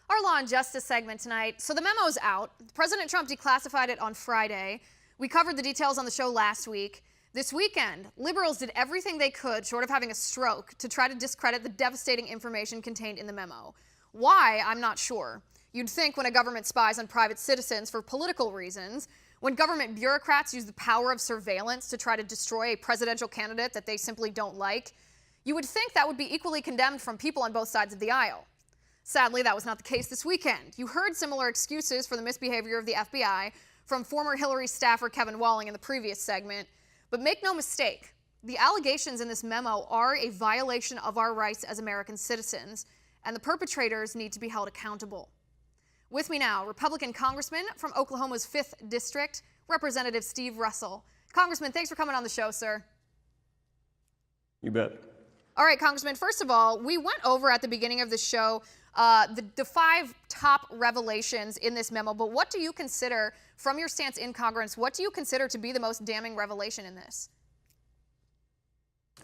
Our Law and Justice segment tonight. So the memo's out. President Trump declassified it on Friday. We covered the details on the show last week. This weekend, liberals did everything they could, short of having a stroke, to try to discredit the devastating information contained in the memo. Why, I'm not sure. You'd think when a government spies on private citizens for political reasons, when government bureaucrats use the power of surveillance to try to destroy a presidential candidate that they simply don't like, you would think that would be equally condemned from people on both sides of the aisle. Sadly, that was not the case this weekend. You heard similar excuses for the misbehavior of the FBI from former Hillary staffer Kevin Walling in the previous segment. But make no mistake, the allegations in this memo are a violation of our rights as American citizens, and the perpetrators need to be held accountable. With me now, Republican Congressman from Oklahoma's 5th District, Representative Steve Russell. Congressman, thanks for coming on the show, sir. You bet. All right, Congressman, first of all, we went over at the beginning of the show the 5 top revelations in this memo, but what do you consider, from your stance in Congress, what do you consider to be the most damning revelation in this?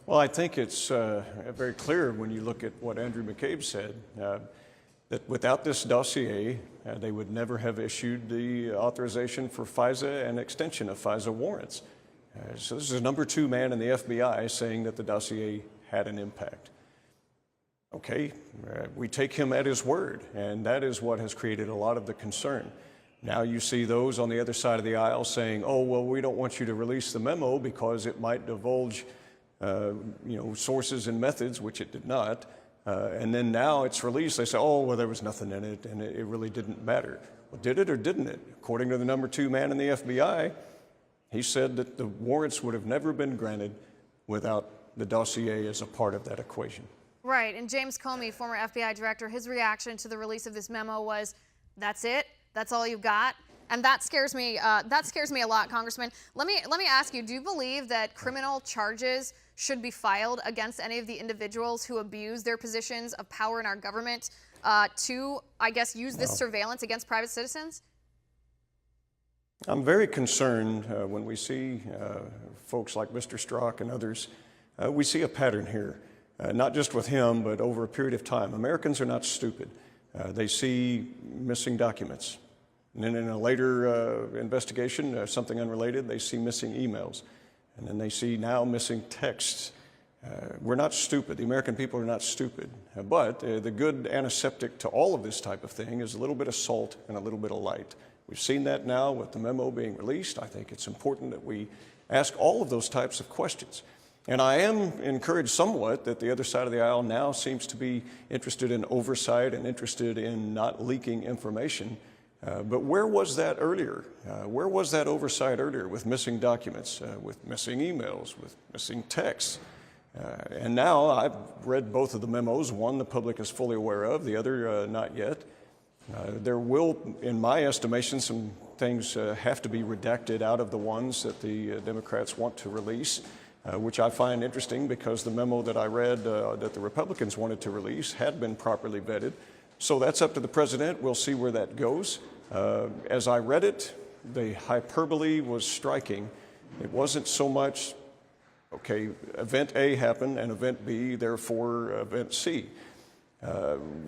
Well, I think it's very clear when you look at what Andrew McCabe said, that without this dossier, they would never have issued the authorization for FISA and extension of FISA warrants. So this is a number 2 man in the FBI saying that the dossier had an impact. Okay, we take him at his word, and that is what has created a lot of the concern. Now you see those on the other side of the aisle saying, oh, well, we don't want you to release the memo because it might divulge sources and methods, which it did not. And then now it's released, they say, oh, well, there was nothing in it, and it really didn't matter. Well, did it or didn't it? According to the number 2 man in the FBI, he said that the warrants would have never been granted without the dossier as a part of that equation. Right, and James Comey, former FBI director, his reaction to the release of this memo was, that's it? That's all you've got? And that scares me a lot, Congressman. Let me ask you, do you believe that criminal charges should be filed against any of the individuals who abuse their positions of power in our government to, I guess, use this surveillance against private citizens? I'm very concerned when we see folks like Mr. Strzok and others. We see a pattern here, not just with him, but over a period of time. Americans are not stupid. They see missing documents. And then in a later investigation, something unrelated, they see missing emails. And then they see now missing texts. We're not stupid. The American people are not stupid. But the good antiseptic to all of this type of thing is a little bit of salt and a little bit of light. We've seen that now with the memo being released. I think it's important that we ask all of those types of questions. And I am encouraged somewhat that the other side of the aisle now seems to be interested in oversight and interested in not leaking information. But where was that earlier? Where was that oversight earlier with missing documents, with missing emails, with missing texts? And now I've read both of the memos. One the public is fully aware of, the other not yet. There will, in my estimation, some things have to be redacted out of the ones that the Democrats want to release, which I find interesting because the memo that I read that the Republicans wanted to release had been properly vetted. So that's up to the president. We'll see where that goes. As I read it, the hyperbole was striking. It wasn't so much, okay, event A happened and event B, therefore event C.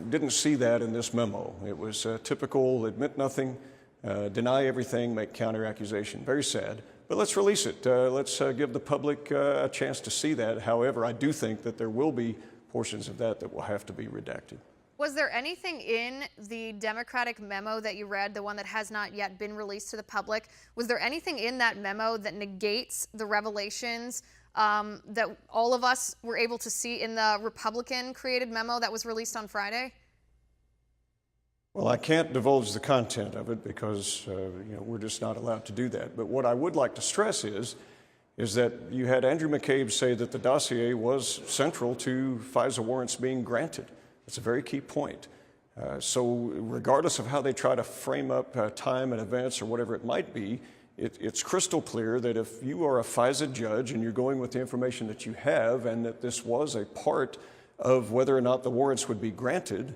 Didn't see that in this memo. It was typical, admit nothing, deny everything, make counter-accusation. Very sad. But let's release it. Let's give the public a chance to see that. However, I do think that there will be portions of that will have to be redacted. Was there anything in the Democratic memo that you read, the one that has not yet been released to the public, was there anything in that memo that negates the revelations that all of us were able to see in the Republican-created memo that was released on Friday? Well, I can't divulge the content of it because we're just not allowed to do that. But what I would like to stress is that you had Andrew McCabe say that the dossier was central to FISA warrants being granted. That's a very key point. So regardless of how they try to frame up time and events or whatever it might be, it's crystal clear that if you are a FISA judge and you're going with the information that you have and that this was a part of whether or not the warrants would be granted,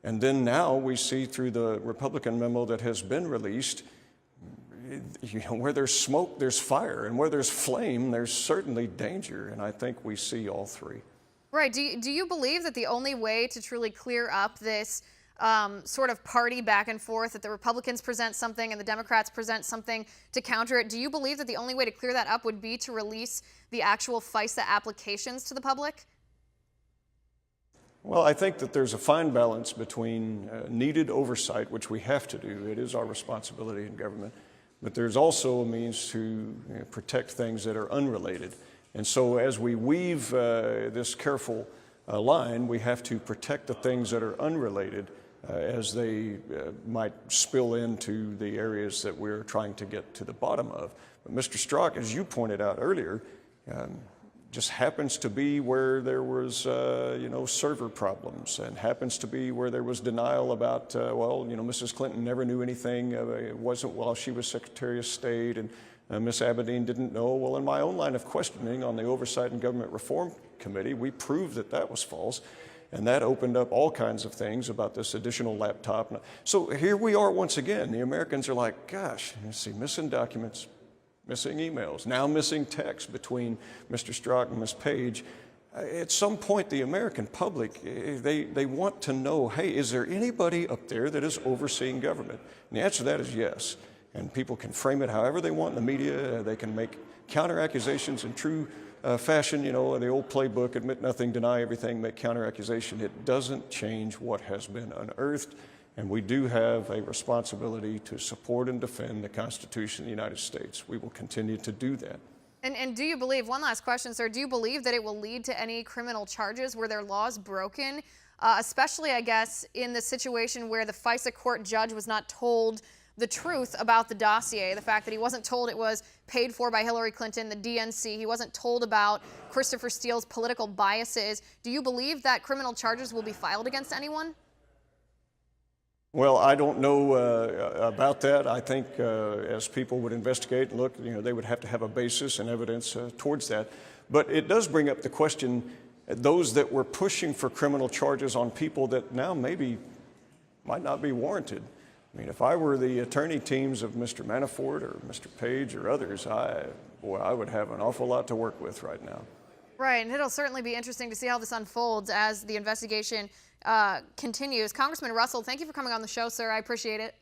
and then now we see through the Republican memo that has been released, where there's smoke, there's fire, and where there's flame, there's certainly danger, and I think we see all three. Right. Do you believe that the only way to truly clear up this sort of party back and forth, that the Republicans present something and the Democrats present something to counter it. Do you believe that the only way to clear that up would be to release the actual FISA applications to the public? Well, I think that there's a fine balance between needed oversight, which we have to do. It is our responsibility in government. But there's also a means to protect things that are unrelated. And so as we weave this careful line, we have to protect the things that are unrelated as they might spill into the areas that we're trying to get to the bottom of. But Mr. Strzok, as you pointed out earlier, just happens to be where there was, server problems, and happens to be where there was denial about, Mrs. Clinton never knew anything. It wasn't while she was Secretary of State, and Miss Abedin didn't know. Well, in my own line of questioning on the Oversight and Government Reform Committee, we proved that that was false, and that opened up all kinds of things about this additional laptop. So here we are once again. The Americans are like, gosh, you see, missing documents, missing emails, now missing text between Mr. Strzok and Ms. Page. At some point, the American public, they want to know, hey, is there anybody up there that is overseeing government? And the answer to that is yes. And people can frame it however they want in the media. They can make counter-accusations in true fashion, the old playbook, admit nothing, deny everything, make counter-accusation. It doesn't change what has been unearthed. And we do have a responsibility to support and defend the Constitution of the United States. We will continue to do that. And do you believe, one last question, sir, do you believe that it will lead to any criminal charges? Were their laws broken? Especially, I guess, in the situation where the FISA court judge was not told the truth about the dossier, the fact that he wasn't told it was paid for by Hillary Clinton, the DNC. He wasn't told about Christopher Steele's political biases. Do you believe that criminal charges will be filed against anyone? Well, I don't know about that. I think as people would investigate and look, they would have to have a basis and evidence towards that. But it does bring up the question, those that were pushing for criminal charges on people that now maybe might not be warranted. I mean, if I were the attorney teams of Mr. Manafort or Mr. Page or others, I would have an awful lot to work with right now. Right, and it'll certainly be interesting to see how this unfolds as the investigation continues. Congressman Russell, thank you for coming on the show, sir. I appreciate it.